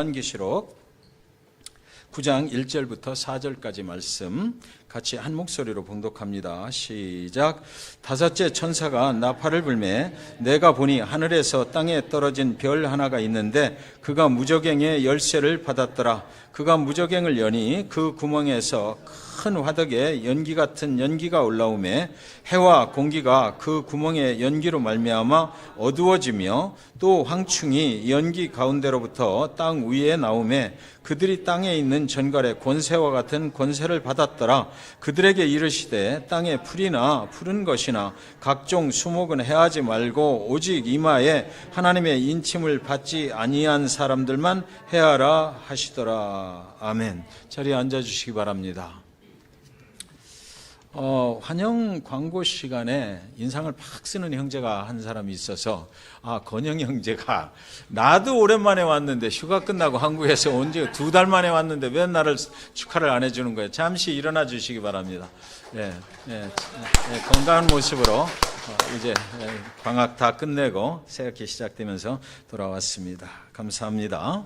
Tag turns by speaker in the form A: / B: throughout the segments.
A: 요한계시록 9장 1절부터 4절까지 말씀 같이 한 목소리로 봉독합니다. 시작. 다섯째 천사가 나팔을 불매 내가 보니 하늘에서 땅에 떨어진 별 하나가 있는데 그가 무저갱의 열쇠를 받았더라. 그가 무저갱을 여니 그 구멍에서 큰 화덕에 연기 같은 연기가 올라오매 해와 공기가 그 구멍의 연기로 말미암아 어두워지며 또 황충이 연기 가운데로부터 땅 위에 나오매 그들이 땅에 있는 전갈의 권세와 같은 권세를 받았더라. 그들에게 이르시되 땅에 풀이나 푸른 것이나 각종 수목은 해하지 말고 오직 이마에 하나님의 인침을 받지 아니한 사람들만 해하라 하시더라. 아멘. 자리에 앉아주시기 바랍니다. 환영 광고 시간에 인상을 팍 쓰는 형제가 한 사람이 있어서 건영 형제가 나도 오랜만에 왔는데 휴가 끝나고 한국에서 온 지 2달 만에 왔는데 왜 나를 축하를 안 해주는 거예요? 잠시 일어나 주시기 바랍니다. 건강한 모습으로 이제 방학 다 끝내고 새학기 시작되면서 돌아왔습니다. 감사합니다.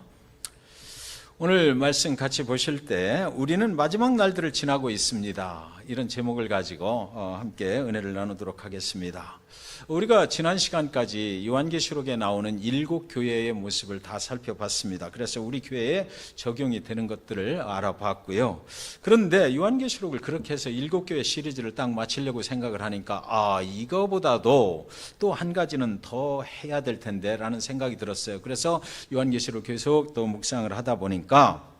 A: 오늘 말씀 같이 보실 때 우리는 마지막 날들을 지나고 있습니다. 이런 제목을 가지고 함께 은혜를 나누도록 하겠습니다. 우리가 지난 시간까지 요한계시록에 나오는 7 교회의 모습을 다 살펴봤습니다. 그래서 우리 교회에 적용이 되는 것들을 알아봤고요. 그런데 요한계시록을 그렇게 해서 7 교회 시리즈를 딱 마치려고 생각을 하니까 이거보다도 또 한 가지는 더 해야 될 텐데 라는 생각이 들었어요. 그래서 요한계시록 계속 또 묵상을 하다 보니까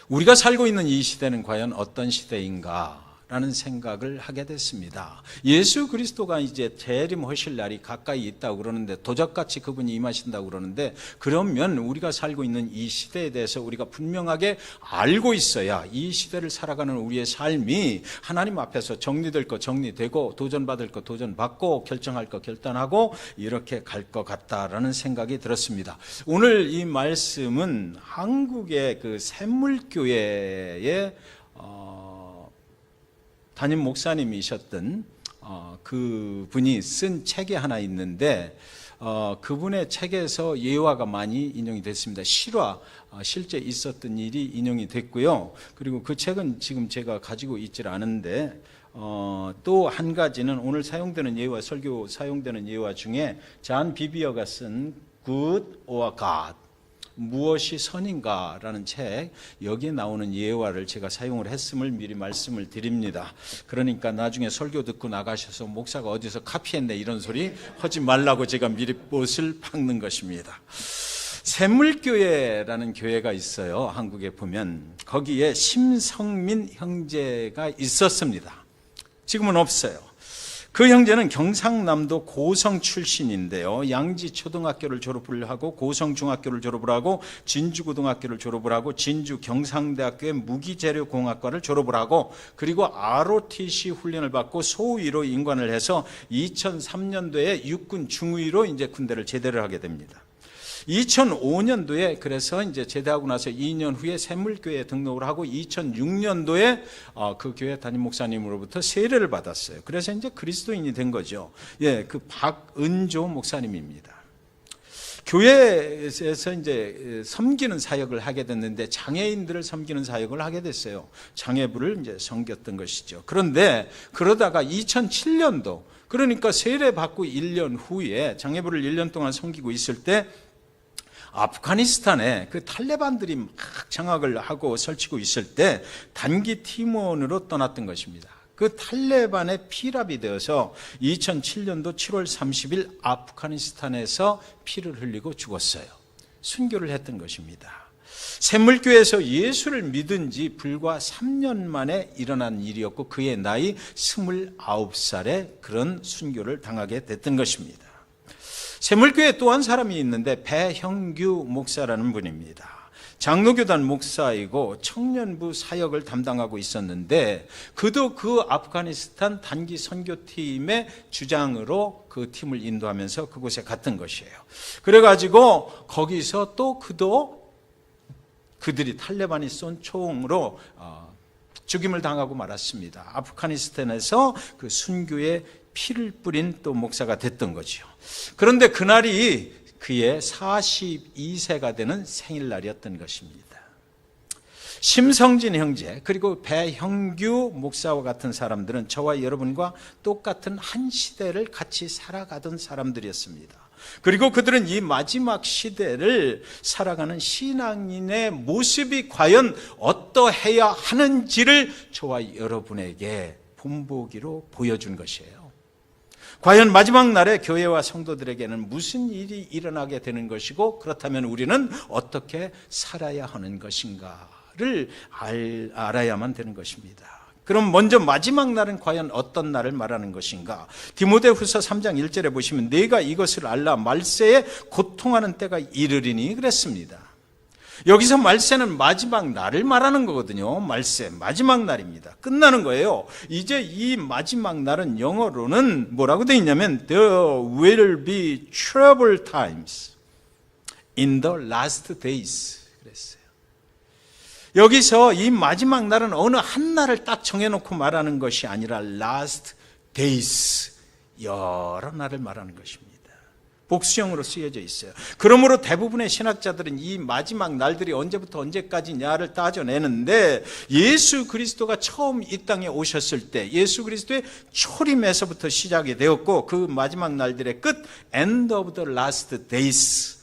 A: 우리가 살고 있는 이 시대는 과연 어떤 시대인가 라는 생각을 하게 됐습니다. 예수 그리스도가 이제 재림하실 날이 가까이 있다고 그러는데 도적같이 그분이 임하신다고 그러는데 그러면 우리가 살고 있는 이 시대에 대해서 우리가 분명하게 알고 있어야 이 시대를 살아가는 우리의 삶이 하나님 앞에서 정리될 거 정리되고 도전받을 거 도전받고 결정할 거 결단하고 이렇게 갈 것 같다라는 생각이 들었습니다. 오늘 이 말씀은 한국의 그 샘물교회의 담임 목사님이셨던 그 분이 쓴 책이 하나 있는데 그분의 책에서 예화가 많이 인용이 됐습니다. 실화, 실제 있었던 일이 인용이 됐고요. 그리고 그 책은 지금 제가 가지고 있질 않은데 또 한 가지는 오늘 사용되는 예화, 설교 사용되는 예화 중에 잔 비비어가 쓴 Good or God, 무엇이 선인가라는 책, 여기에 나오는 예화를 제가 사용을 했음을 미리 말씀을 드립니다. 그러니까 나중에 설교 듣고 나가셔서 목사가 어디서 카피했네 이런 소리 하지 말라고 제가 미리 못을 박는 것입니다. 샘물교회라는 교회가 있어요. 한국에 보면 거기에 심성민 형제가 있었습니다. 지금은 없어요. 그 형제는 경상남도 고성 출신인데요. 양지초등학교를 졸업을 하고 고성중학교를 졸업을 하고 진주고등학교를 졸업을 하고 진주경상대학교의 무기재료공학과를 졸업을 하고 그리고 ROTC 훈련을 받고 소위로 임관을 해서 2003년도에 육군 중위로 이제 군대를 제대를 하게 됩니다. 2005년도에 그래서 이제 제대하고 나서 2년 후에 샘물교회에 등록을 하고 2006년도에 그 교회 담임 목사님으로부터 세례를 받았어요. 그래서 이제 그리스도인이 된 거죠. 그 박은조 목사님입니다. 교회에서 이제 섬기는 사역을 하게 됐는데 장애인들을 섬기는 사역을 하게 됐어요. 장애부를 이제 섬겼던 것이죠. 그런데 그러다가 2007년도 그러니까 세례 받고 1년 후에 장애부를 1년 동안 섬기고 있을 때 아프가니스탄에 그 탈레반들이 막 장악을 하고 설치고 있을 때 단기 팀원으로 떠났던 것입니다. 그 탈레반의 피랍이 되어서 2007년도 7월 30일 아프가니스탄에서 피를 흘리고 죽었어요. 순교를 했던 것입니다. 샘물교회에서 예수를 믿은 지 불과 3년 만에 일어난 일이었고 그의 나이 29살에 그런 순교를 당하게 됐던 것입니다. 샘물교회에 또 한 사람이 있는데 배형규 목사라는 분입니다. 장로교단 목사이고 청년부 사역을 담당하고 있었는데 그도 그 아프가니스탄 단기 선교팀의 주장으로 그 팀을 인도하면서 그곳에 갔던 것이에요. 그래가지고 거기서 또 그들이 탈레반이 쏜 총으로 죽임을 당하고 말았습니다. 아프가니스탄에서 그 순교의 피를 뿌린 또 목사가 됐던 거죠. 그런데 그날이 그의 42세가 되는 생일날이었던 것입니다. 심성진 형제 그리고 배형규 목사와 같은 사람들은 저와 여러분과 똑같은 한 시대를 같이 살아가던 사람들이었습니다. 그리고 그들은 이 마지막 시대를 살아가는 신앙인의 모습이 과연 어떠해야 하는지를 저와 여러분에게 본보기로 보여준 것이에요. 과연 마지막 날에 교회와 성도들에게는 무슨 일이 일어나게 되는 것이고, 그렇다면 우리는 어떻게 살아야 하는 것인가를 알아야만 되는 것입니다. 그럼 먼저 마지막 날은 과연 어떤 날을 말하는 것인가? 디모데후서 3장 1절에 보시면 내가 이것을 알라 말세에 고통하는 때가 이르리니 그랬습니다. 여기서 말세는 마지막 날을 말하는 거거든요. 말세, 마지막 날입니다. 끝나는 거예요. 이제 이 마지막 날은 영어로는 뭐라고 되어 있냐면 There will be trouble times in the last days 그랬어요. 여기서 이 마지막 날은 어느 한 날을 딱 정해놓고 말하는 것이 아니라 last days, 여러 날을 말하는 것입니다. 복수형으로 쓰여져 있어요. 그러므로 대부분의 신학자들은 이 마지막 날들이 언제부터 언제까지냐를 따져내는데, 예수 그리스도가 처음 이 땅에 오셨을 때 예수 그리스도의 초림에서부터 시작이 되었고, 그 마지막 날들의 끝, end of the last days,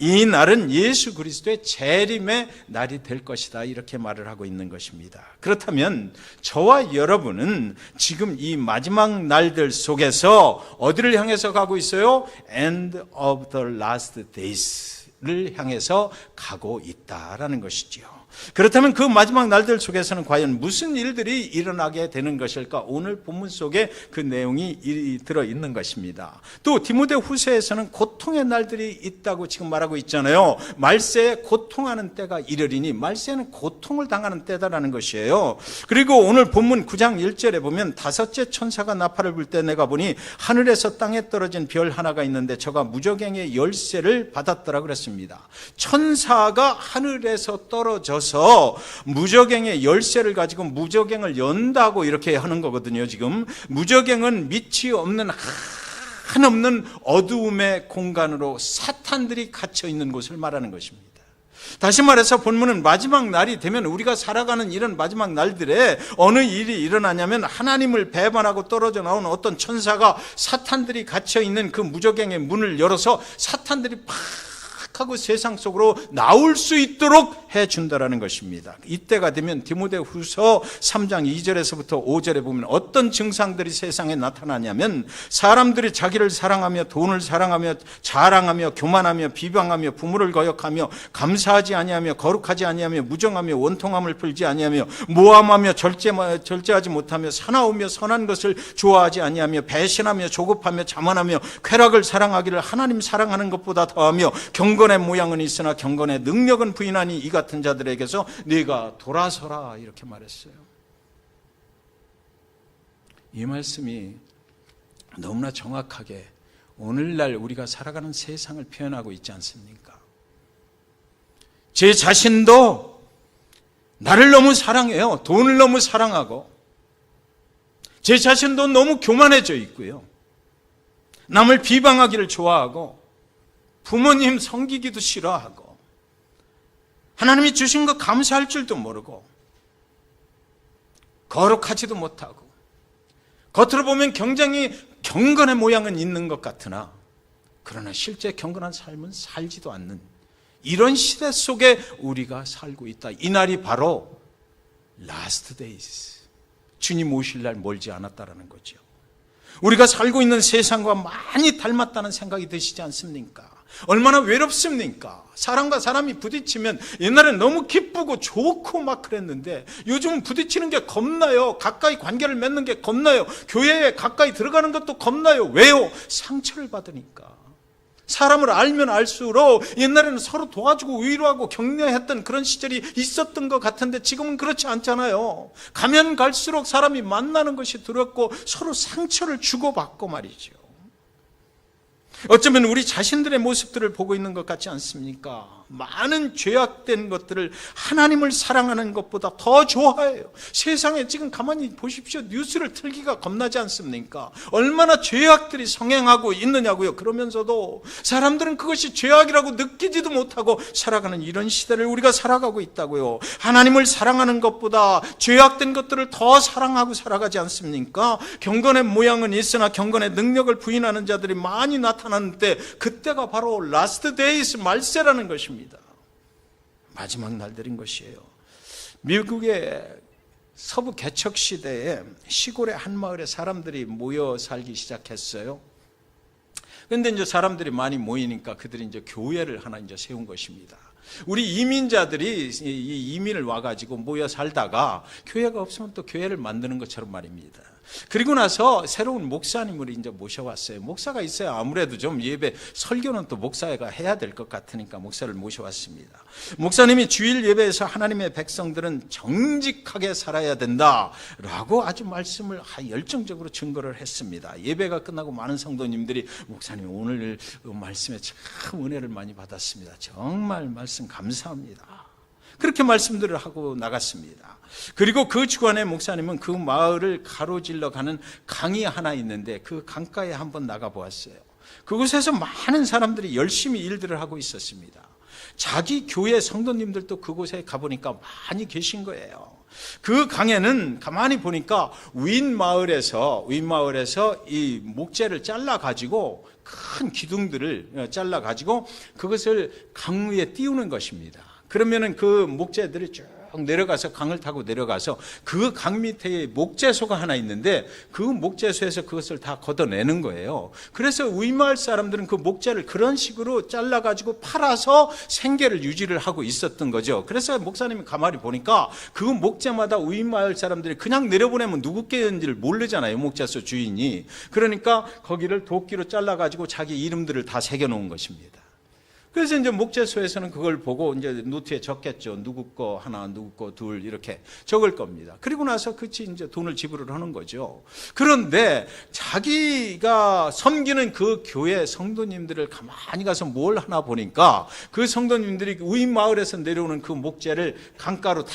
A: 이 날은 예수 그리스도의 재림의 날이 될 것이다, 이렇게 말을 하고 있는 것입니다. 그렇다면 저와 여러분은 지금 이 마지막 날들 속에서 어디를 향해서 가고 있어요? End of the last days를 향해서 가고 있다라는 것이지요. 그렇다면 그 마지막 날들 속에서는 과연 무슨 일들이 일어나게 되는 것일까? 오늘 본문 속에 그 내용이 들어있는 것입니다. 또 디모데후서에서는 고통의 날들이 있다고 지금 말하고 있잖아요. 말세에 고통하는 때가 이르리니, 말세는 고통을 당하는 때다라는 것이에요. 그리고 오늘 본문 9장 1절에 보면 다섯째 천사가 나팔을 불 때 내가 보니 하늘에서 땅에 떨어진 별 하나가 있는데 저가 무저갱의 열쇠를 받았더라 그랬습니다. 천사가 하늘에서 떨어져서 무저갱의 열쇠를 가지고 무저갱을 연다고 이렇게 하는 거거든요. 지금 무저갱은 밑이 없는 한없는 어두움의 공간으로 사탄들이 갇혀 있는 곳을 말하는 것입니다. 다시 말해서 본문은 마지막 날이 되면 우리가 살아가는 이런 마지막 날들에 어느 일이 일어나냐면, 하나님을 배반하고 떨어져 나온 어떤 천사가 사탄들이 갇혀 있는 그 무저갱의 문을 열어서 사탄들이 팍 하고 세상 속으로 나올 수 있도록 해준다라는 것입니다. 이때가 되면 디모데후서 3장 2절에서부터 5절에 보면 어떤 증상들이 세상에 나타나냐면, 사람들이 자기를 사랑하며 돈을 사랑하며 자랑하며 교만하며 비방하며 부모를 거역하며 감사하지 아니하며 거룩하지 아니하며 무정하며 원통함을 풀지 아니하며 모함하며 절제하지 못하며 사나우며 선한 것을 좋아하지 아니하며 배신하며 조급하며 자만하며 쾌락을 사랑하기를 하나님 사랑하는 것보다 더하며 경건의 모양은 있으나 경건의 능력은 부인하니 이 같은 자들에게서 네가 돌아서라, 이렇게 말했어요. 이 말씀이 너무나 정확하게 오늘날 우리가 살아가는 세상을 표현하고 있지 않습니까? 제 자신도 나를 너무 사랑해요. 돈을 너무 사랑하고, 제 자신도 너무 교만해져 있고요, 남을 비방하기를 좋아하고, 부모님 섬기기도 싫어하고, 하나님이 주신 거 감사할 줄도 모르고, 거룩하지도 못하고, 겉으로 보면 굉장히 경건의 모양은 있는 것 같으나 그러나 실제 경건한 삶은 살지도 않는 이런 시대 속에 우리가 살고 있다. 이 날이 바로 last days, 주님 오실 날 멀지 않았다라는 거죠. 우리가 살고 있는 세상과 많이 닮았다는 생각이 드시지 않습니까? 얼마나 외롭습니까? 사람과 사람이 부딪히면 옛날엔 너무 기쁘고 좋고 막 그랬는데 요즘은 부딪히는 게 겁나요. 가까이 관계를 맺는 게 겁나요. 교회에 가까이 들어가는 것도 겁나요. 왜요? 상처를 받으니까. 사람을 알면 알수록 옛날에는 서로 도와주고 위로하고 격려했던 그런 시절이 있었던 것 같은데 지금은 그렇지 않잖아요. 가면 갈수록 사람이 만나는 것이 두렵고 서로 상처를 주고받고 말이죠. 어쩌면 우리 자신들의 모습들을 보고 있는 것 같지 않습니까? 많은 죄악된 것들을 하나님을 사랑하는 것보다 더 좋아해요. 세상에 지금 가만히 보십시오. 뉴스를 틀기가 겁나지 않습니까? 얼마나 죄악들이 성행하고 있느냐고요. 그러면서도 사람들은 그것이 죄악이라고 느끼지도 못하고 살아가는 이런 시대를 우리가 살아가고 있다고요. 하나님을 사랑하는 것보다 죄악된 것들을 더 사랑하고 살아가지 않습니까? 경건의 모양은 있으나 경건의 능력을 부인하는 자들이 많이 나타나는 때, 그때가 바로 라스트 데이스, 말세라는 것입니다. 마지막 날들인 것이에요. 미국의 서부 개척 시대에 시골의 한 마을에 사람들이 모여 살기 시작했어요. 그런데 이제 사람들이 많이 모이니까 그들이 이제 교회를 하나 이제 세운 것입니다. 우리 이민자들이 이 이민을 와가지고 모여 살다가 교회가 없으면 또 교회를 만드는 것처럼 말입니다. 그리고 나서 새로운 목사님을 이제 모셔왔어요. 목사가 있어야 아무래도 좀 예배, 설교는 또 목사가 해야 될 것 같으니까 목사를 모셔왔습니다. 목사님이 주일 예배에서 하나님의 백성들은 정직하게 살아야 된다라고 아주 말씀을 열정적으로 증거를 했습니다. 예배가 끝나고 많은 성도님들이 목사님 오늘 말씀에 참 은혜를 많이 받았습니다. 정말 말씀 감사합니다. 그렇게 말씀들을 하고 나갔습니다. 그리고 그 주간에 목사님은 그 마을을 가로질러 가는 강이 하나 있는데 그 강가에 한번 나가보았어요. 그곳에서 많은 사람들이 열심히 일들을 하고 있었습니다. 자기 교회 성도님들도 그곳에 가보니까 많이 계신 거예요. 그 강에는 가만히 보니까 윗마을에서 이 목재를 잘라가지고 큰 기둥들을 잘라가지고 그것을 강 위에 띄우는 것입니다. 그러면은 그 목재들이 쭉 내려가서 강을 타고 내려가서 그 강 밑에 목재소가 하나 있는데 그 목재소에서 그것을 다 걷어내는 거예요. 그래서 윗마을 사람들은 그 목재를 그런 식으로 잘라가지고 팔아서 생계를 유지를 하고 있었던 거죠. 그래서 목사님이 가만히 보니까 그 목재마다 윗마을 사람들이 그냥 내려보내면 누구 께인지를 모르잖아요. 목재소 주인이. 그러니까 거기를 도끼로 잘라가지고 자기 이름들을 다 새겨놓은 것입니다. 그래서 이제 목재소에서는 그걸 보고 이제 노트에 적겠죠. 누구 거 하나, 누구 거 둘 이렇게 적을 겁니다. 그리고 나서 그치 이제 돈을 지불을 하는 거죠. 그런데 자기가 섬기는 그 교회 성도님들을 가만히 가서 뭘 하나 보니까 그 성도님들이 윗마을에서 내려오는 그 목재를 강가로 다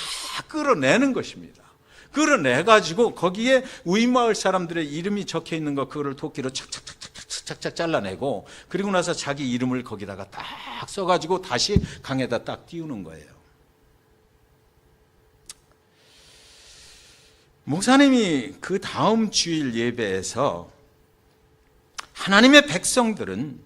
A: 끌어내는 것입니다. 끌어내가지고 거기에 윗마을 사람들의 이름이 적혀 있는 거 그거를 도끼로 착착 잘라내고 그리고 나서 자기 이름을 거기다가 딱 써가지고 다시 강에다 딱 띄우는 거예요. 목사님이 그 다음 주일 예배에서 하나님의 백성들은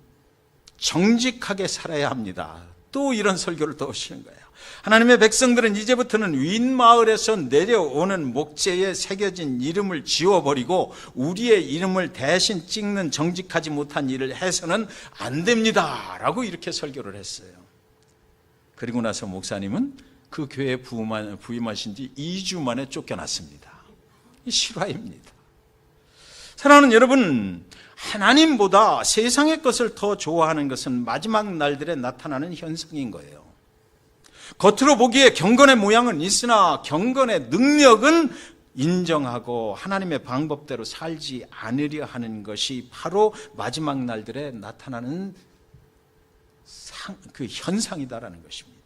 A: 정직하게 살아야 합니다. 또 이런 설교를 또 하시는 거예요. 하나님의 백성들은 이제부터는 윗마을에서 내려오는 목재에 새겨진 이름을 지워버리고 우리의 이름을 대신 찍는 정직하지 못한 일을 해서는 안 됩니다 라고 이렇게 설교를 했어요. 그리고 나서 목사님은 그 교회에 부임하신 지 2주 만에 쫓겨났습니다. 이 실화입니다. 사랑하는 여러분, 하나님보다 세상의 것을 더 좋아하는 것은 마지막 날들에 나타나는 현상인 거예요. 겉으로 보기에 경건의 모양은 있으나 경건의 능력은 인정하고 하나님의 방법대로 살지 않으려 하는 것이 바로 마지막 날들에 나타나는 그 현상이다라는 것입니다.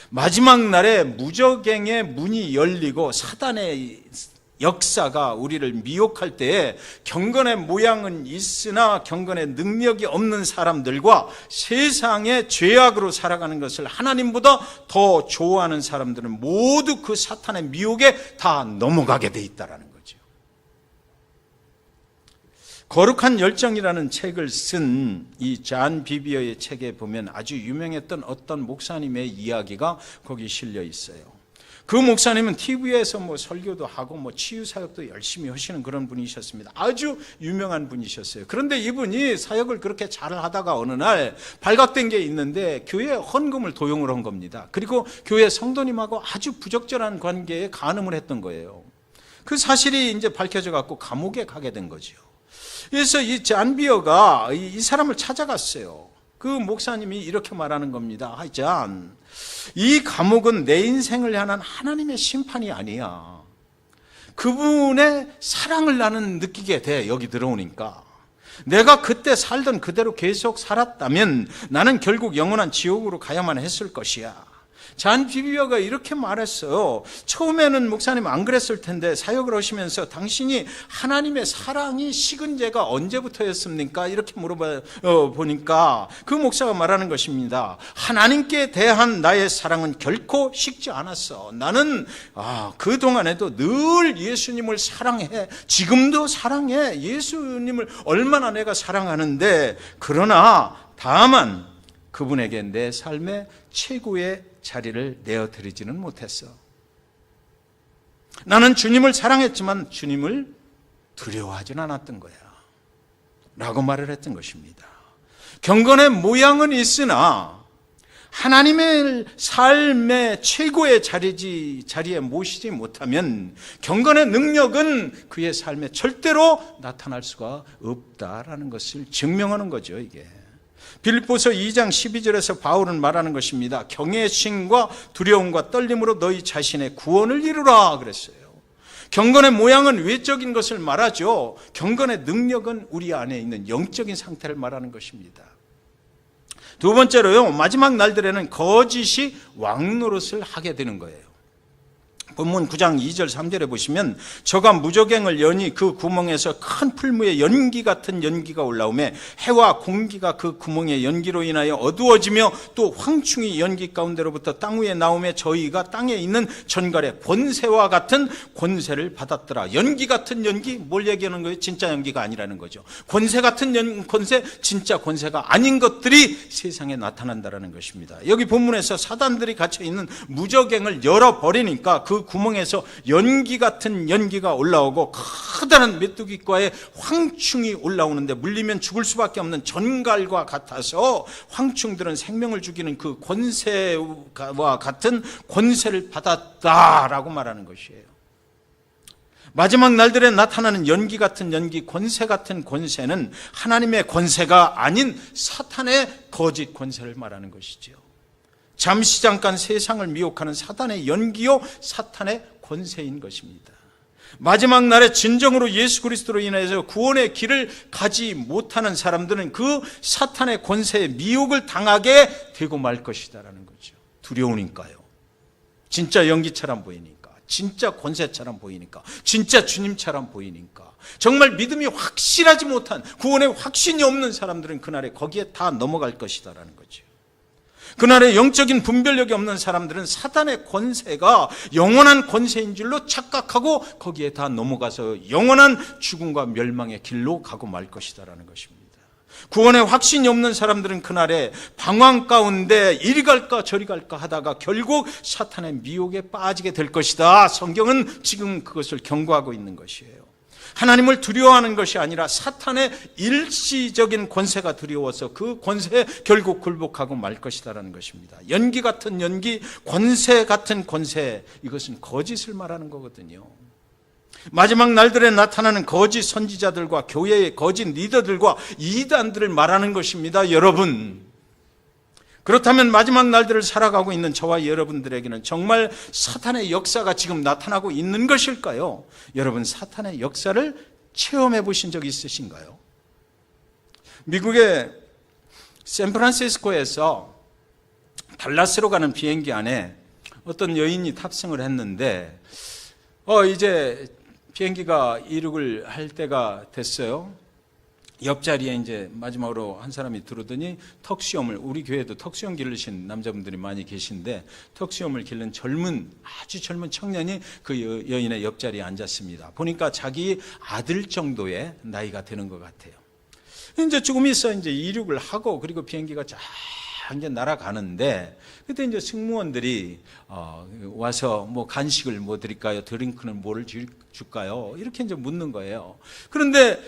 A: 마지막 날에 무저갱의 문이 열리고 사단의 역사가 우리를 미혹할 때에 경건의 모양은 있으나 경건의 능력이 없는 사람들과 세상의 죄악으로 살아가는 것을 하나님보다 더 좋아하는 사람들은 모두 그 사탄의 미혹에 다 넘어가게 돼 있다는 거죠. 거룩한 열정이라는 책을 쓴 이 잔 비비어의 책에 보면 아주 유명했던 어떤 목사님의 이야기가 거기 실려 있어요. 그 목사님은 TV에서 설교도 하고 치유 사역도 열심히 하시는 그런 분이셨습니다. 아주 유명한 분이셨어요. 그런데 이분이 사역을 그렇게 잘 하다가 어느 날 발각된 게 있는데 교회 헌금을 도용을 한 겁니다. 그리고 교회 성도님하고 아주 부적절한 관계에 간음을 했던 거예요. 그 사실이 이제 밝혀져 갖고 감옥에 가게 된 거죠. 그래서 이 잔비어가 이 사람을 찾아갔어요. 그 목사님이 이렇게 말하는 겁니다. 잔, 이 감옥은 내 인생을 향한 하나님의 심판이 아니야. 그분의 사랑을 나는 느끼게 돼. 여기 들어오니까 내가 그때 살던 그대로 계속 살았다면 나는 결국 영원한 지옥으로 가야만 했을 것이야. 잔 비비어가 이렇게 말했어요. 처음에는 목사님 안 그랬을 텐데 사역을 하시면서 당신이 하나님의 사랑이 식은 지가 언제부터였습니까? 이렇게 보니까 그 목사가 말하는 것입니다. 하나님께 대한 나의 사랑은 결코 식지 않았어. 나는 그동안에도 늘 예수님을 사랑해. 지금도 사랑해. 예수님을 얼마나 내가 사랑하는데, 그러나 다만 그분에게 내 삶의 최고의 자리를 내어드리지는 못했어. 나는 주님을 사랑했지만 주님을 두려워하진 않았던 거야 라고 말을 했던 것입니다. 경건의 모양은 있으나 하나님의 삶의 최고의 자리에 모시지 못하면 경건의 능력은 그의 삶에 절대로 나타날 수가 없다라는 것을 증명하는 거죠. 이게 빌립보서 2장 12절에서 바울은 말하는 것입니다. 경외심과 두려움과 떨림으로 너희 자신의 구원을 이루라 그랬어요. 경건의 모양은 외적인 것을 말하죠. 경건의 능력은 우리 안에 있는 영적인 상태를 말하는 것입니다. 두 번째로요, 마지막 날들에는 거짓이 왕노릇을 하게 되는 거예요. 본문 9장 2절 3절에 보시면 저가 무저갱을 여니 그 구멍에서 큰 풀무에 연기 같은 연기가 올라오매 해와 공기가 그 구멍의 연기로 인하여 어두워지며 또 황충이 연기 가운데로부터 땅 위에 나오매 저희가 땅에 있는 전갈의 권세와 같은 권세를 받았더라. 연기 같은 연기, 뭘 얘기하는 거예요? 진짜 연기가 아니라는 거죠. 권세 같은 권세, 진짜 권세가 아닌 것들이 세상에 나타난다는 것입니다. 여기 본문에서 사단들이 갇혀있는 무저갱을 열어버리니까 그 구멍에서 연기 같은 연기가 올라오고 커다란 메뚜기과의 황충이 올라오는데 물리면 죽을 수밖에 없는 전갈과 같아서 황충들은 생명을 죽이는 그 권세와 같은 권세를 받았다라고 말하는 것이에요. 마지막 날들에 나타나는 연기 같은 연기, 권세 같은 권세는 하나님의 권세가 아닌 사탄의 거짓 권세를 말하는 것이죠. 잠시 잠깐 세상을 미혹하는 사탄의 연기요, 사탄의 권세인 것입니다. 마지막 날에 진정으로 예수 그리스도로 인해서 구원의 길을 가지 못하는 사람들은 그 사탄의 권세에 미혹을 당하게 되고 말 것이다라는 거죠. 두려우니까요. 진짜 연기처럼 보이니까, 진짜 권세처럼 보이니까, 진짜 주님처럼 보이니까, 정말 믿음이 확실하지 못한, 구원에 확신이 없는 사람들은 그날에 거기에 다 넘어갈 것이다라는 거죠. 그날에 영적인 분별력이 없는 사람들은 사탄의 권세가 영원한 권세인 줄로 착각하고 거기에 다 넘어가서 영원한 죽음과 멸망의 길로 가고 말 것이다라는 것입니다. 구원에 확신이 없는 사람들은 그날에 방황 가운데 이리 갈까 저리 갈까 하다가 결국 사탄의 미혹에 빠지게 될 것이다. 성경은 지금 그것을 경고하고 있는 것이에요. 하나님을 두려워하는 것이 아니라 사탄의 일시적인 권세가 두려워서 그 권세에 결국 굴복하고 말 것이다라는 것입니다. 연기 같은 연기, 권세 같은 권세, 이것은 거짓을 말하는 거거든요. 마지막 날들에 나타나는 거짓 선지자들과 교회의 거짓 리더들과 이단들을 말하는 것입니다. 여러분, 그렇다면 마지막 날들을 살아가고 있는 저와 여러분들에게는 정말 사탄의 역사가 지금 나타나고 있는 것일까요? 여러분, 사탄의 역사를 체험해 보신 적 있으신가요? 미국의 샌프란시스코에서 달라스로 가는 비행기 안에 어떤 여인이 탑승을 했는데 이제 비행기가 이륙을 할 때가 됐어요. 옆자리에 이제 마지막으로 한 사람이 들어오더니 턱수염을, 우리 교회도 턱수염 기르신 남자분들이 많이 계신데 턱수염을 기른 아주 젊은 청년이 그 여인의 옆자리에 앉았습니다. 보니까 자기 아들 정도의 나이가 되는 것 같아요. 이제 조금 있어 이제 이륙을 하고 그리고 비행기가 쫙 이제 날아가는데 그때 이제 승무원들이 와서 뭐 간식을 뭐 드릴까요? 드링크는 뭐를 줄까요? 이렇게 이제 묻는 거예요. 그런데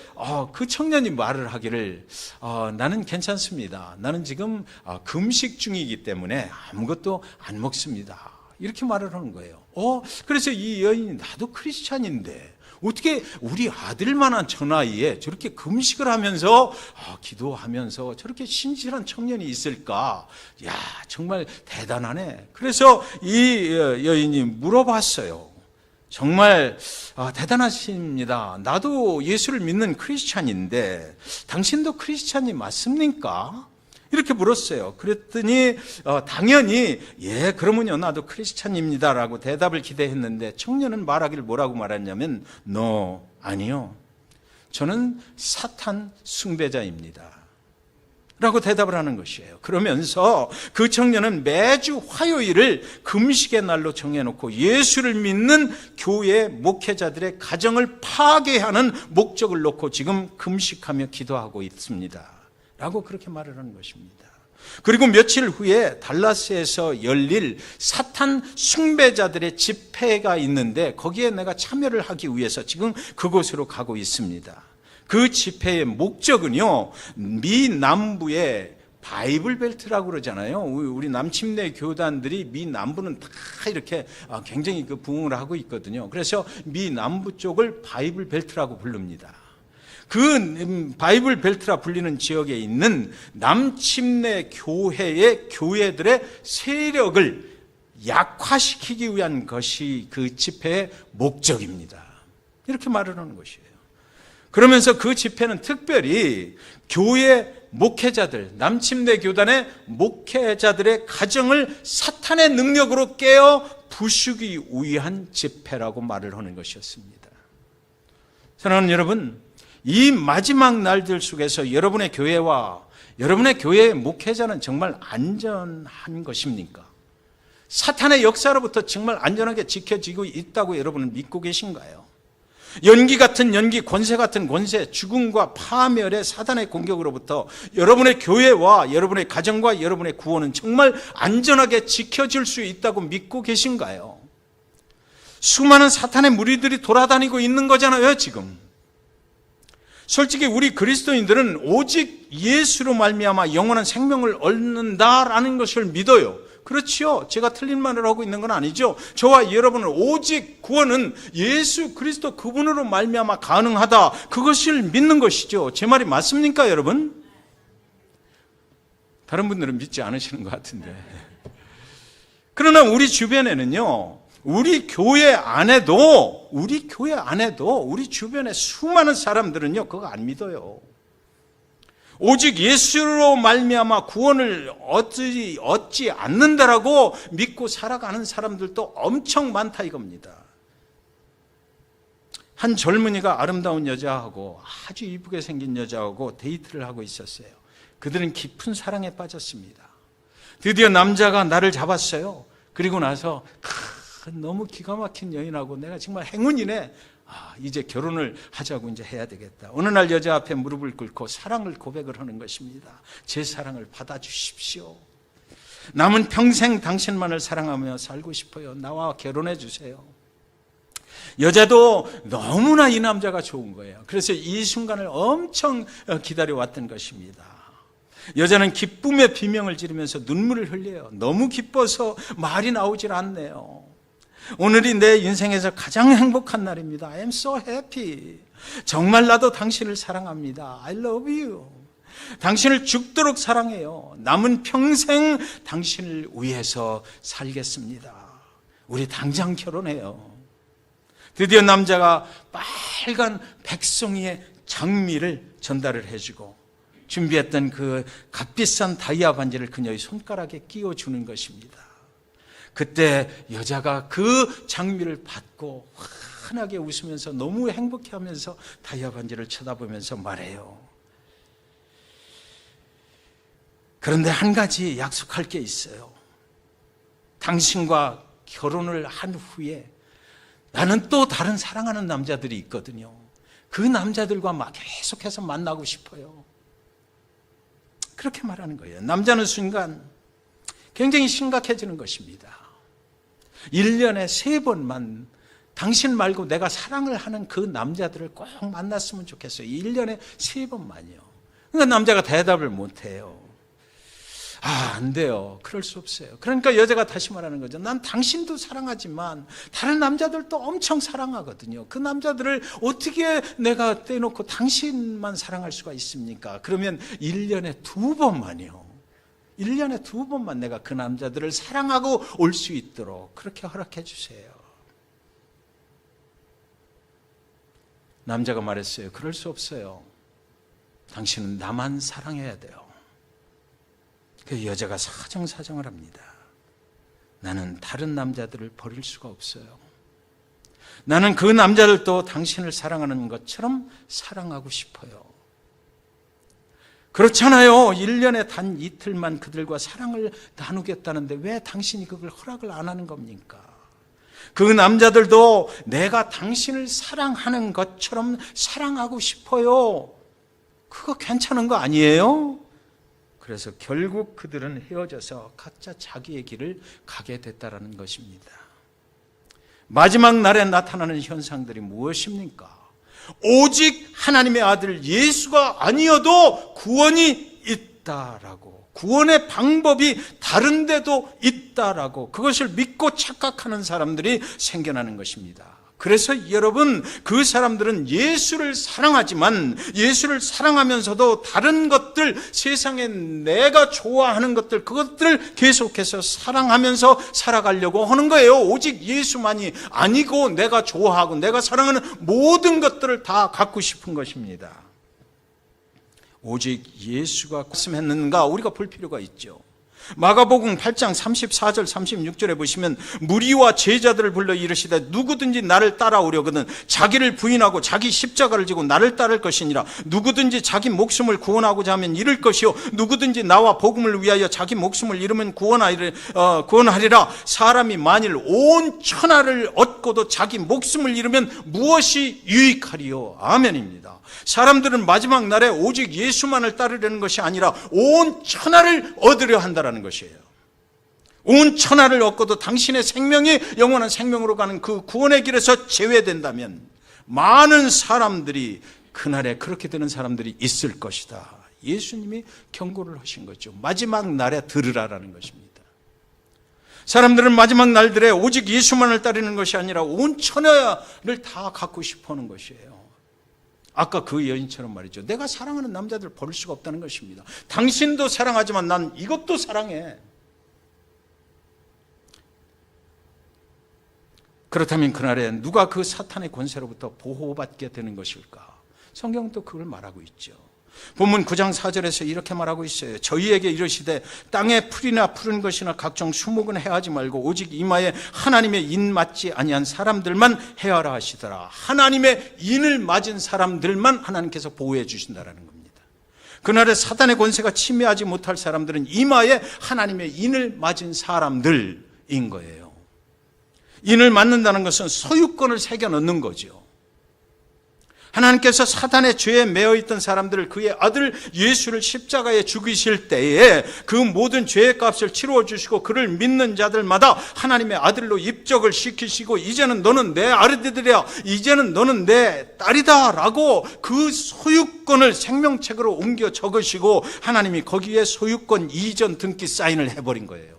A: 그 청년이 말을 하기를 나는 괜찮습니다. 나는 지금 금식 중이기 때문에 아무것도 안 먹습니다. 이렇게 말을 하는 거예요. 그래서 이 여인이 나도 크리스찬인데 어떻게 우리 아들만한 저 나이에 저렇게 금식을 하면서 기도하면서 저렇게 신실한 청년이 있을까? 야, 정말 대단하네. 그래서 이 여인이 물어봤어요. 정말 대단하십니다. 나도 예수를 믿는 크리스찬인데 당신도 크리스찬이 맞습니까? 이렇게 물었어요. 그랬더니 당연히 예 그러면요 나도 크리스찬입니다 라고 대답을 기대했는데 청년은 말하기를 뭐라고 말했냐면 No, 아니요, 저는 사탄 숭배자입니다 라고 대답을 하는 것이에요. 그러면서 그 청년은 매주 화요일을 금식의 날로 정해놓고 예수를 믿는 교회 목회자들의 가정을 파괴하는 목적을 놓고 지금 금식하며 기도하고 있습니다 라고 그렇게 말을 하는 것입니다. 그리고 며칠 후에 달라스에서 열릴 사탄 숭배자들의 집회가 있는데 거기에 내가 참여를 하기 위해서 지금 그곳으로 가고 있습니다. 그 집회의 목적은요, 미 남부의 바이블 벨트라고 그러잖아요. 우리 남침내 교단들이 미 남부는 다 이렇게 굉장히 부흥을 하고 있거든요. 그래서 미 남부 쪽을 바이블 벨트라고 부릅니다. 그 바이블 벨트라 불리는 지역에 있는 남침내 교회의 교회들의 세력을 약화시키기 위한 것이 그 집회의 목적입니다. 이렇게 말을 하는 것이에요. 그러면서 그 집회는 특별히 교회 목회자들, 남침내 교단의 목회자들의 가정을 사탄의 능력으로 깨어 부수기 위한 집회라고 말을 하는 것이었습니다. 사랑하는 여러분, 이 마지막 날들 속에서 여러분의 교회와 여러분의 교회의 목회자는 정말 안전한 것입니까? 사탄의 역사로부터 정말 안전하게 지켜지고 있다고 여러분은 믿고 계신가요? 연기 같은 연기, 권세 같은 권세, 죽음과 파멸의 사단의 공격으로부터 여러분의 교회와 여러분의 가정과 여러분의 구원은 정말 안전하게 지켜질 수 있다고 믿고 계신가요? 수많은 사탄의 무리들이 돌아다니고 있는 거잖아요, 지금. 솔직히 우리 그리스도인들은 오직 예수로 말미암아 영원한 생명을 얻는다라는 것을 믿어요. 그렇지요. 제가 틀린 말을 하고 있는 건 아니죠. 저와 여러분은 오직 구원은 예수 그리스도 그분으로 말미암아 가능하다. 그것을 믿는 것이죠. 제 말이 맞습니까, 여러분? 다른 분들은 믿지 않으시는 것 같은데. 그러나 우리 주변에는요, 우리 교회 안에도 우리 주변의 수많은 사람들은요 그거 안 믿어요. 오직 예수로 말미암아 구원을 얻지 않는다라고 믿고 살아가는 사람들도 엄청 많다 이겁니다. 한 젊은이가 아름다운 여자하고 아주 이쁘게 생긴 여자하고 데이트를 하고 있었어요. 그들은 깊은 사랑에 빠졌습니다. 드디어 남자가 나를 잡았어요. 그리고 나서 너무 기가 막힌 여인하고 내가 정말 행운이네. 이제 결혼을 하자고 이제 해야 되겠다. 어느 날 여자 앞에 무릎을 꿇고 사랑을 고백을 하는 것입니다. 제 사랑을 받아주십시오. 남은 평생 당신만을 사랑하며 살고 싶어요. 나와 결혼해 주세요. 여자도 너무나 이 남자가 좋은 거예요. 그래서 이 순간을 엄청 기다려왔던 것입니다. 여자는 기쁨의 비명을 지르면서 눈물을 흘려요. 너무 기뻐서 말이 나오질 않네요. 오늘이 내 인생에서 가장 행복한 날입니다. I am so happy. 정말 나도 당신을 사랑합니다. I love you. 당신을 죽도록 사랑해요. 남은 평생 당신을 위해서 살겠습니다. 우리 당장 결혼해요. 드디어 남자가 빨간 백송이의 장미를 전달을 해주고 준비했던 그 값비싼 다이아 반지를 그녀의 손가락에 끼워주는 것입니다. 그때 여자가 그 장미를 받고 환하게 웃으면서 너무 행복해하면서 다이아 반지를 쳐다보면서 말해요. 그런데 한 가지 약속할 게 있어요. 당신과 결혼을 한 후에 나는 또 다른 사랑하는 남자들이 있거든요. 그 남자들과 막 계속해서 만나고 싶어요. 그렇게 말하는 거예요. 남자는 순간 굉장히 심각해지는 것입니다. 1년에 3번만 당신 말고 내가 사랑을 하는 그 남자들을 꼭 만났으면 좋겠어요. 1년에 3번만요. 그러니까 남자가 대답을 못해요. 안 돼요. 그럴 수 없어요. 그러니까 여자가 다시 말하는 거죠. 난 당신도 사랑하지만 다른 남자들도 엄청 사랑하거든요. 그 남자들을 어떻게 내가 떼놓고 당신만 사랑할 수가 있습니까? 그러면 1년에 2번만요. 1년에 2번만 내가 그 남자들을 사랑하고 올 수 있도록 그렇게 허락해 주세요. 남자가 말했어요. 그럴 수 없어요. 당신은 나만 사랑해야 돼요. 그 여자가 사정사정을 합니다. 나는 다른 남자들을 버릴 수가 없어요. 나는 그 남자들도 당신을 사랑하는 것처럼 사랑하고 싶어요. 그렇잖아요. 1년에 단 이틀만 그들과 사랑을 나누겠다는데 왜 당신이 그걸 허락을 안 하는 겁니까? 그 남자들도 내가 당신을 사랑하는 것처럼 사랑하고 싶어요. 그거 괜찮은 거 아니에요? 그래서 결국 그들은 헤어져서 각자 자기의 길을 가게 됐다라는 것입니다. 마지막 날에 나타나는 현상들이 무엇입니까? 오직 하나님의 아들 예수가 아니어도 구원이 있다라고, 구원의 방법이 다른 데도 있다라고, 그것을 믿고 착각하는 사람들이 생겨나는 것입니다. 그래서 여러분, 그 사람들은 예수를 사랑하지만 예수를 사랑하면서도 다른 것들, 세상에 내가 좋아하는 것들, 그것들을 계속해서 사랑하면서 살아가려고 하는 거예요. 오직 예수만이 아니고 내가 좋아하고 내가 사랑하는 모든 것들을 다 갖고 싶은 것입니다. 오직 예수가 말씀했는가 우리가 볼 필요가 있죠. 마가복음 8장 34절 36절에 보시면 무리와 제자들을 불러 이르시되 누구든지 나를 따라오려거든 자기를 부인하고 자기 십자가를 지고 나를 따를 것이니라. 누구든지 자기 목숨을 구원하고자 하면 잃을 것이요 누구든지 나와 복음을 위하여 자기 목숨을 잃으면 구원하리라. 사람이 만일 온 천하를 얻고도 자기 목숨을 잃으면 무엇이 유익하리요? 아멘입니다. 사람들은 마지막 날에 오직 예수만을 따르려는 것이 아니라 온 천하를 얻으려 한다는 것이에요. 온 천하를 얻고도 당신의 생명이 영원한 생명으로 가는 그 구원의 길에서 제외된다면 많은 사람들이 그날에 그렇게 되는 사람들이 있을 것이다. 예수님이 경고를 하신 거죠. 마지막 날에 들으라라는 것입니다. 사람들은 마지막 날들에 오직 예수만을 따르는 것이 아니라 온 천하를 다 갖고 싶어 하는 것이에요. 아까 그 여인처럼 말이죠. 내가 사랑하는 남자들 버릴 수가 없다는 것입니다. 당신도 사랑하지만 난 이것도 사랑해. 그렇다면 그날에 누가 그 사탄의 권세로부터 보호받게 되는 것일까? 성경도 그걸 말하고 있죠. 본문 9장 4절에서 이렇게 말하고 있어요. 저희에게 이르시되 땅에 풀이나 푸른 것이나 각종 수목은 해하지 말고 오직 이마에 하나님의 인 맞지 아니한 사람들만 해하라 하시더라. 하나님의 인을 맞은 사람들만 하나님께서 보호해 주신다라는 겁니다. 그날에 사탄의 권세가 침해하지 못할 사람들은 이마에 하나님의 인을 맞은 사람들인 거예요. 인을 맞는다는 것은 소유권을 새겨 넣는 거죠. 하나님께서 사탄의 죄에 매여 있던 사람들을 그의 아들 예수를 십자가에 죽이실 때에 그 모든 죄의 값을 치루어 주시고 그를 믿는 자들마다 하나님의 아들로 입적을 시키시고 이제는 너는 내 아들이야, 이제는 너는 내 딸이다 라고 그 소유권을 생명책으로 옮겨 적으시고 하나님이 거기에 소유권 이전 등기 사인을 해버린 거예요.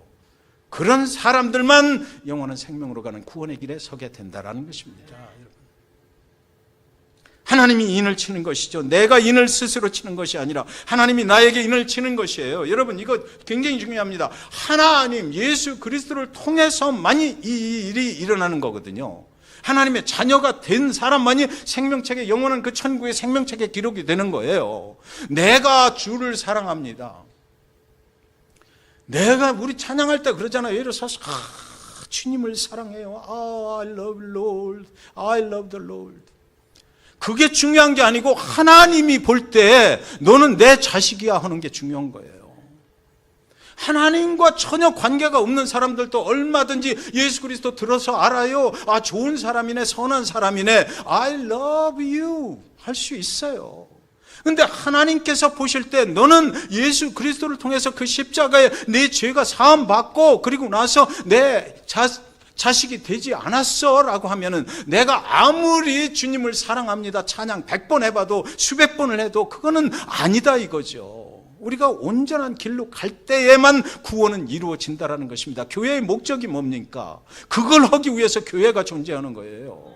A: 그런 사람들만 영원한 생명으로 가는 구원의 길에 서게 된다라는 것입니다. 하나님이 인을 치는 것이죠. 내가 인을 스스로 치는 것이 아니라 하나님이 나에게 인을 치는 것이에요. 여러분 이거 굉장히 중요합니다. 하나님 예수 그리스도를 통해서만이 이 일이 일어나는 거거든요. 하나님의 자녀가 된 사람만이 생명책에 영원한 그 천국의 생명책에 기록이 되는 거예요. 내가 주를 사랑합니다. 내가 우리 찬양할 때 그러잖아요. 예를 들어서 주님을 사랑해요. I love Lord. I love the Lord. 그게 중요한 게 아니고 하나님이 볼 때 너는 내 자식이야 하는 게 중요한 거예요. 하나님과 전혀 관계가 없는 사람들도 얼마든지 예수 그리스도 들어서 알아요. 아, 좋은 사람이네, 선한 사람이네, I love you 할 수 있어요. 근데 하나님께서 보실 때 너는 예수 그리스도를 통해서 그 십자가에 내 죄가 사함받고 그리고 나서 내 자식이 되지 않았어 라고 하면은 내가 아무리 주님을 사랑합니다 찬양 100번 해봐도 수백 번을 해도 그거는 아니다 이거죠. 우리가 온전한 길로 갈 때에만 구원은 이루어진다라는 것입니다. 교회의 목적이 뭡니까? 그걸 하기 위해서 교회가 존재하는 거예요.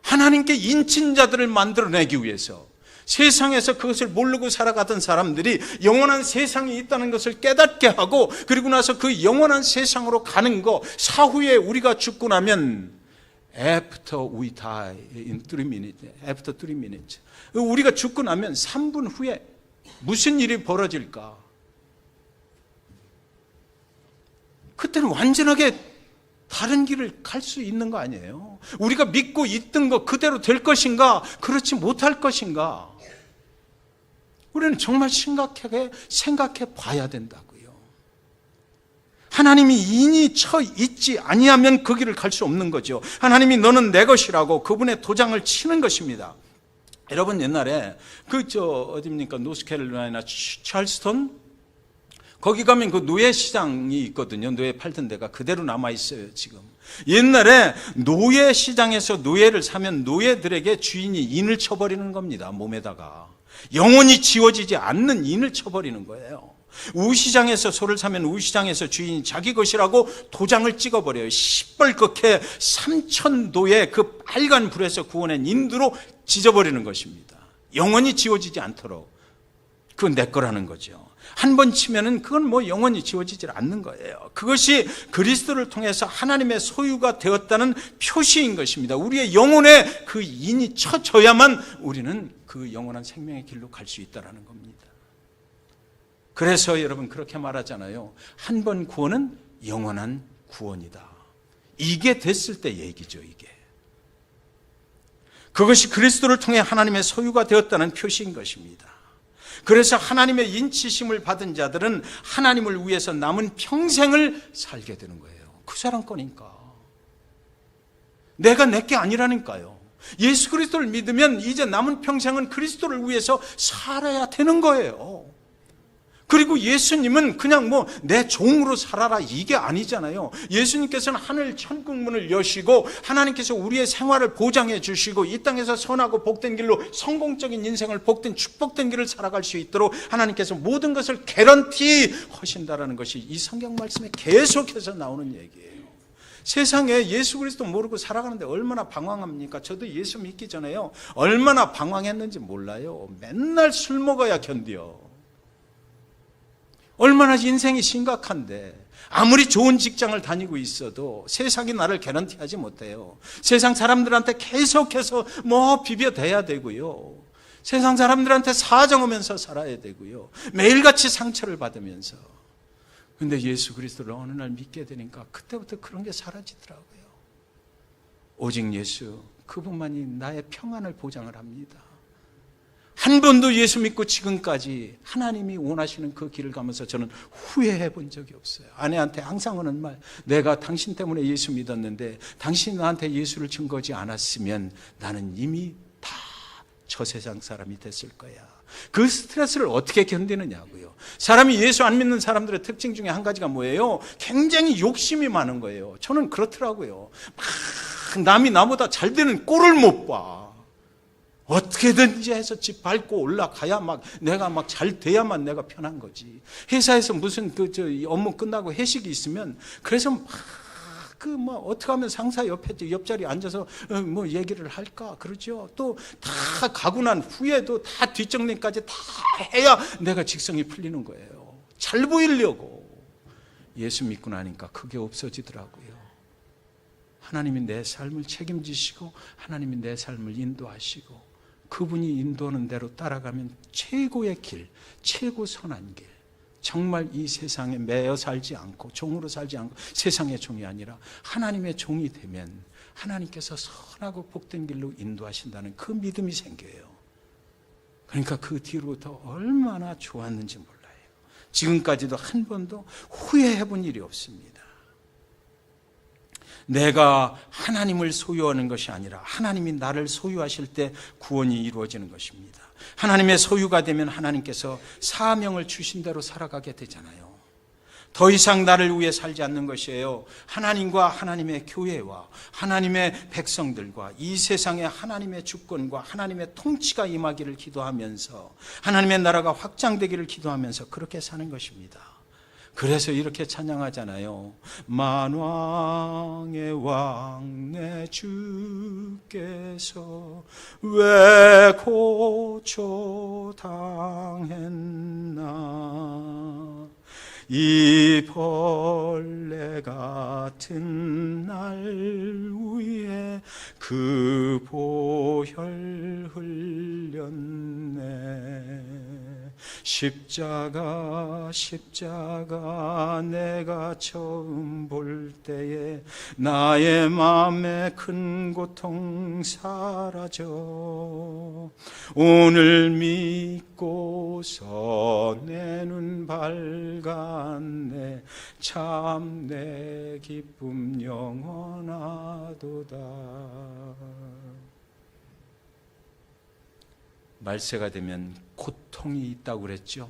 A: 하나님께 인친자들을 만들어내기 위해서 세상에서 그것을 모르고 살아가던 사람들이 영원한 세상이 있다는 것을 깨닫게 하고 그리고 나서 그 영원한 세상으로 가는 거, 사후에 우리가 죽고 나면 After we die in 3 minutes. After 3 minutes. 우리가 죽고 나면 3분 후에 무슨 일이 벌어질까? 그때는 완전하게 다른 길을 갈 수 있는 거 아니에요? 우리가 믿고 있던 거 그대로 될 것인가? 그렇지 못할 것인가? 우리는 정말 심각하게 생각해 봐야 된다고요. 하나님이 인이 처 있지 아니하면 그 길을 갈 수 없는 거죠. 하나님이 너는 내 것이라고 그분의 도장을 치는 것입니다. 여러분 옛날에 어디입니까? 노스캐롤라이나 찰스턴? 거기 가면 그 노예 시장이 있거든요. 노예 팔던 데가 그대로 남아 있어요, 지금. 옛날에 노예 시장에서 노예를 사면 노예들에게 주인이 인을 쳐버리는 겁니다, 몸에다가. 영원히 지워지지 않는 인을 쳐버리는 거예요. 우시장에서 소를 사면 우시장에서 주인이 자기 것이라고 도장을 찍어버려요. 시뻘겋게 3,000도의 그 빨간 불에서 구워낸 인두로 찢어버리는 것입니다. 영원히 지워지지 않도록. 그건 내 거라는 거죠. 한 번 치면은 그건 뭐 영원히 지워지지 않는 거예요. 그것이 그리스도를 통해서 하나님의 소유가 되었다는 표시인 것입니다. 우리의 영혼에 그 인이 쳐져야만 우리는 그 영원한 생명의 길로 갈 수 있다는 겁니다. 그래서 여러분 그렇게 말하잖아요. 한 번 구원은 영원한 구원이다. 이게 됐을 때 얘기죠, 이게. 그것이 그리스도를 통해 하나님의 소유가 되었다는 표시인 것입니다. 그래서 하나님의 인치심을 받은 자들은 하나님을 위해서 남은 평생을 살게 되는 거예요. 그 사람 거니까. 내가 내게 아니라니까요. 예수 그리스도를 믿으면 이제 남은 평생은 그리스도를 위해서 살아야 되는 거예요. 그리고 예수님은 그냥 내 종으로 살아라 이게 아니잖아요. 예수님께서는 하늘 천국문을 여시고 하나님께서 우리의 생활을 보장해 주시고 이 땅에서 선하고 복된 길로 성공적인 인생을 복된 축복된 길을 살아갈 수 있도록 하나님께서 모든 것을 개런티 하신다라는 것이 이 성경 말씀에 계속해서 나오는 얘기예요. 세상에 예수 그리스도 모르고 살아가는데 얼마나 방황합니까? 저도 예수 믿기 전에요 얼마나 방황했는지 몰라요. 맨날 술 먹어야 견뎌. 얼마나 인생이 심각한데 아무리 좋은 직장을 다니고 있어도 세상이 나를 개런티하지 못해요. 세상 사람들한테 계속해서 비벼대야 되고요. 세상 사람들한테 사정하면서 살아야 되고요. 매일같이 상처를 받으면서. 그런데 예수 그리스도를 어느 날 믿게 되니까 그때부터 그런 게 사라지더라고요. 오직 예수 그분만이 나의 평안을 보장을 합니다. 한 번도 예수 믿고 지금까지 하나님이 원하시는 그 길을 가면서 저는 후회해 본 적이 없어요. 아내한테 항상 하는 말, 내가 당신 때문에 예수 믿었는데 당신이 나한테 예수를 준 거지 않았으면 나는 이미 다 저 세상 사람이 됐을 거야. 그 스트레스를 어떻게 견디느냐고요. 사람이 예수 안 믿는 사람들의 특징 중에 한 가지가 뭐예요? 굉장히 욕심이 많은 거예요. 저는 그렇더라고요. 막 남이 나보다 잘 되는 꼴을 못 봐. 어떻게든지 해서 집 밟고 올라가야 내가 잘 돼야만 내가 편한 거지. 회사에서 무슨 업무 끝나고 회식이 있으면 그래서 어떻게 하면 상사 옆자리에 앉아서 얘기를 할까 그러죠. 또 다 가고 난 후에도 다 뒷정리까지 다 해야 내가 직성이 풀리는 거예요. 잘 보이려고. 예수 믿고 나니까 그게 없어지더라고요. 하나님이 내 삶을 책임지시고 하나님이 내 삶을 인도하시고 그분이 인도하는 대로 따라가면 최고의 길, 최고 선한 길. 정말 이 세상에 매여 살지 않고 종으로 살지 않고 세상의 종이 아니라 하나님의 종이 되면 하나님께서 선하고 복된 길로 인도하신다는 그 믿음이 생겨요. 그러니까 그 뒤로부터 얼마나 좋았는지 몰라요. 지금까지도 한 번도 후회해 본 일이 없습니다. 내가 하나님을 소유하는 것이 아니라 하나님이 나를 소유하실 때 구원이 이루어지는 것입니다. 하나님의 소유가 되면 하나님께서 사명을 주신 대로 살아가게 되잖아요. 더 이상 나를 위해 살지 않는 것이에요. 하나님과 하나님의 교회와 하나님의 백성들과 이 세상에 하나님의 주권과 하나님의 통치가 임하기를 기도하면서 하나님의 나라가 확장되기를 기도하면서 그렇게 사는 것입니다. 그래서 이렇게 찬양하잖아요. 만왕의 왕 내 주께서 왜 고초당했나 이 벌레 같은 날 위에 그 보혈 흘렸네. 십자가 내가 처음 볼 때에 나의 마음에 큰 고통 사라져. 오늘 믿고서 내 눈 밝았네. 참 내 기쁨 영원하도다. 말세가 되면 고통이 있다고 그랬죠.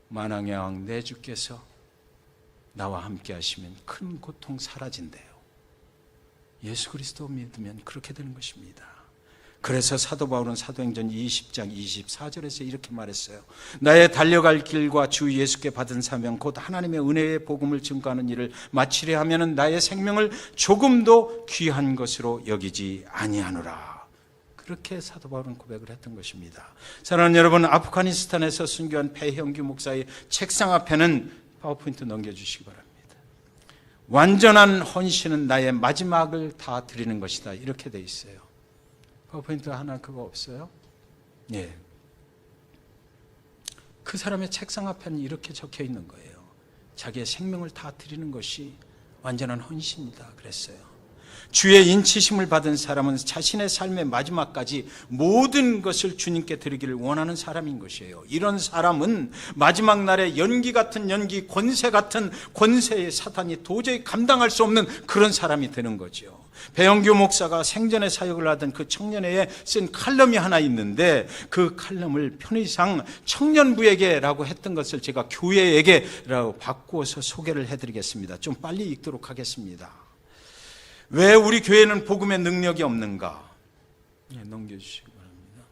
A: 만왕의 왕 내 주께서 나와 함께 하시면 큰 고통 사라진대요. 예수 그리스도 믿으면 그렇게 되는 것입니다. 그래서 사도 바울은 사도행전 20장 24절에서 이렇게 말했어요. 나의 달려갈 길과 주 예수께 받은 사명 곧 하나님의 은혜의 복음을 증거하는 일을 마치려 하면은 나의 생명을 조금도 귀한 것으로 여기지 아니하노라. 그렇게 사도 바울은 고백을 했던 것입니다. 사랑하는 여러분, 아프가니스탄에서 순교한 배형규 목사의 책상 앞에는 파워포인트 넘겨주시기 바랍니다. 완전한 헌신은 나의 마지막을 다 드리는 것이다. 이렇게 돼 있어요. 파워포인트 하나 그거 없어요? 예. 그 사람의 책상 앞에는 이렇게 적혀 있는 거예요. 자기의 생명을 다 드리는 것이 완전한 헌신이다 그랬어요. 주의 인치심을 받은 사람은 자신의 삶의 마지막까지 모든 것을 주님께 드리기를 원하는 사람인 것이에요. 이런 사람은 마지막 날에 연기 같은 연기, 권세 같은 권세의 사탄이 도저히 감당할 수 없는 그런 사람이 되는 거죠. 배영규 목사가 생전에 사역을 하던 그 청년회에 쓴 칼럼이 하나 있는데 그 칼럼을 편의상 청년부에게라고 했던 것을 제가 교회에게라고 바꾸어서 소개를 해드리겠습니다. 좀 빨리 읽도록 하겠습니다. 왜 우리 교회는 복음의 능력이 없는가? 넘겨주시기 바랍니다.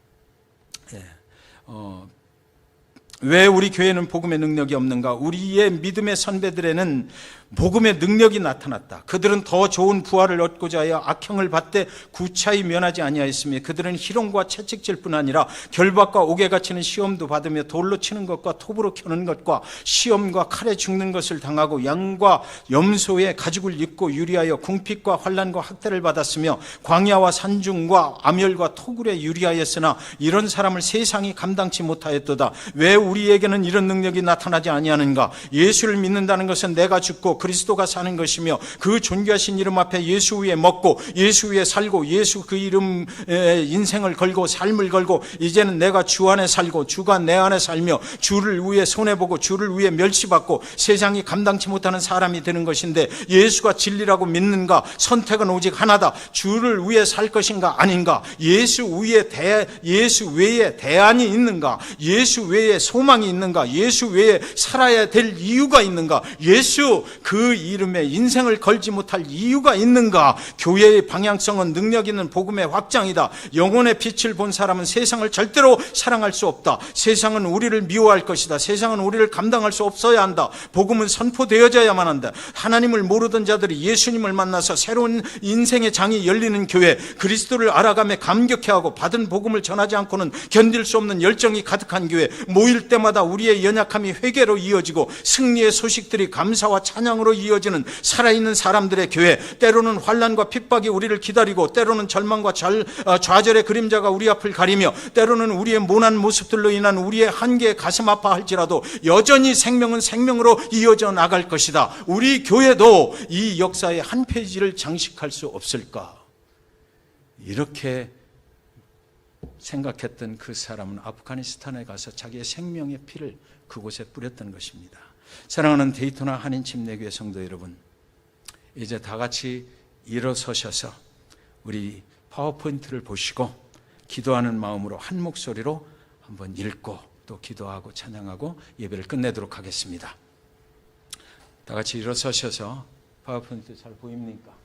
A: 왜 우리 교회는 복음의 능력이 없는가? 우리의 믿음의 선배들에는 복음의 능력이 나타났다. 그들은 더 좋은 부활을 얻고자 하여 악형을 받되 구차히 면하지 아니하였으며 그들은 희롱과 채찍질 뿐 아니라 결박과 옥에 갇히는 시험도 받으며 돌로 치는 것과 톱으로 켜는 것과 시험과 칼에 죽는 것을 당하고 양과 염소의 가죽을 입고 유리하여 궁핍과 환난과 학대를 받았으며 광야와 산중과 암열과 토굴에 유리하였으나 이런 사람을 세상이 감당치 못하였도다. 왜 우리에게는 이런 능력이 나타나지 아니하는가? 예수를 믿는다는 것은 내가 죽고 그리스도가 사는 것이며 그 존귀하신 이름 앞에 예수 위에 먹고 예수 위에 살고 예수 그 이름에 인생을 걸고 삶을 걸고 이제는 내가 주 안에 살고 주가 내 안에 살며 주를 위해 손해보고 주를 위해 멸시받고 세상이 감당치 못하는 사람이 되는 것인데 예수가 진리라고 믿는가? 선택은 오직 하나다. 주를 위해 살 것인가 아닌가? 예수 외에 대안이 있는가? 예수 외에 소망이 있는가? 예수 외에 살아야 될 이유가 있는가? 예수 그 이름에 인생을 걸지 못할 이유가 있는가? 교회의 방향성은 능력 있는 복음의 확장이다. 영혼의 빛을 본 사람은 세상을 절대로 사랑할 수 없다. 세상은 우리를 미워할 것이다. 세상은 우리를 감당할 수 없어야 한다. 복음은 선포되어져야만 한다. 하나님을 모르던 자들이 예수님을 만나서 새로운 인생의 장이 열리는 교회, 그리스도를 알아가며 감격해하고 받은 복음을 전하지 않고는 견딜 수 없는 열정이 가득한 교회, 모일 때마다 우리의 연약함이 회개로 이어지고 승리의 소식들이 감사와 찬양으로 이어지는 살아있는 사람들의 교회, 때로는 환난과 핍박이 우리를 기다리고 때로는 절망과 좌절의 그림자가 우리 앞을 가리며 때로는 우리의 모난 모습들로 인한 우리의 한계에 가슴 아파할지라도 여전히 생명은 생명으로 이어져 나갈 것이다. 우리 교회도 이 역사의 한 페이지를 장식할 수 없을까? 이렇게 생각했던 그 사람은 아프가니스탄에 가서 자기의 생명의 피를 그곳에 뿌렸던 것입니다. 사랑하는 데이토나 한인침례교회 성도 여러분, 이제 다 같이 일어서셔서 우리 파워포인트를 보시고 기도하는 마음으로 한 목소리로 한번 읽고 또 기도하고 찬양하고 예배를 끝내도록 하겠습니다. 다 같이 일어서셔서 파워포인트 잘 보입니까?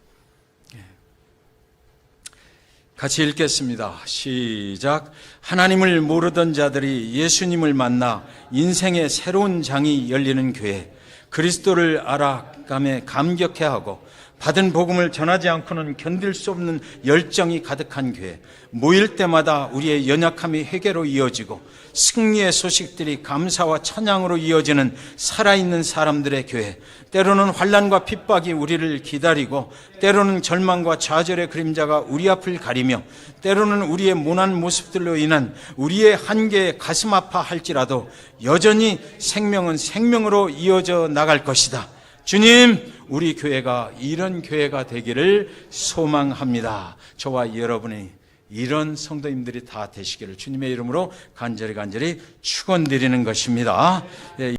A: 같이 읽겠습니다. 시작. 하나님을 모르던 자들이 예수님을 만나 인생의 새로운 장이 열리는 교회, 그리스도를 알아가며 감격해하고 받은 복음을 전하지 않고는 견딜 수 없는 열정이 가득한 교회, 모일 때마다 우리의 연약함이 회개로 이어지고 승리의 소식들이 감사와 찬양으로 이어지는 살아있는 사람들의 교회, 때로는 환난과 핍박이 우리를 기다리고 때로는 절망과 좌절의 그림자가 우리 앞을 가리며 때로는 우리의 모난 모습들로 인한 우리의 한계에 가슴 아파할지라도 여전히 생명은 생명으로 이어져 나갈 것이다. 주님, 우리 교회가 이런 교회가 되기를 소망합니다. 저와 여러분이 이런 성도님들이 다 되시기를 주님의 이름으로 간절히 축원드리는 것입니다.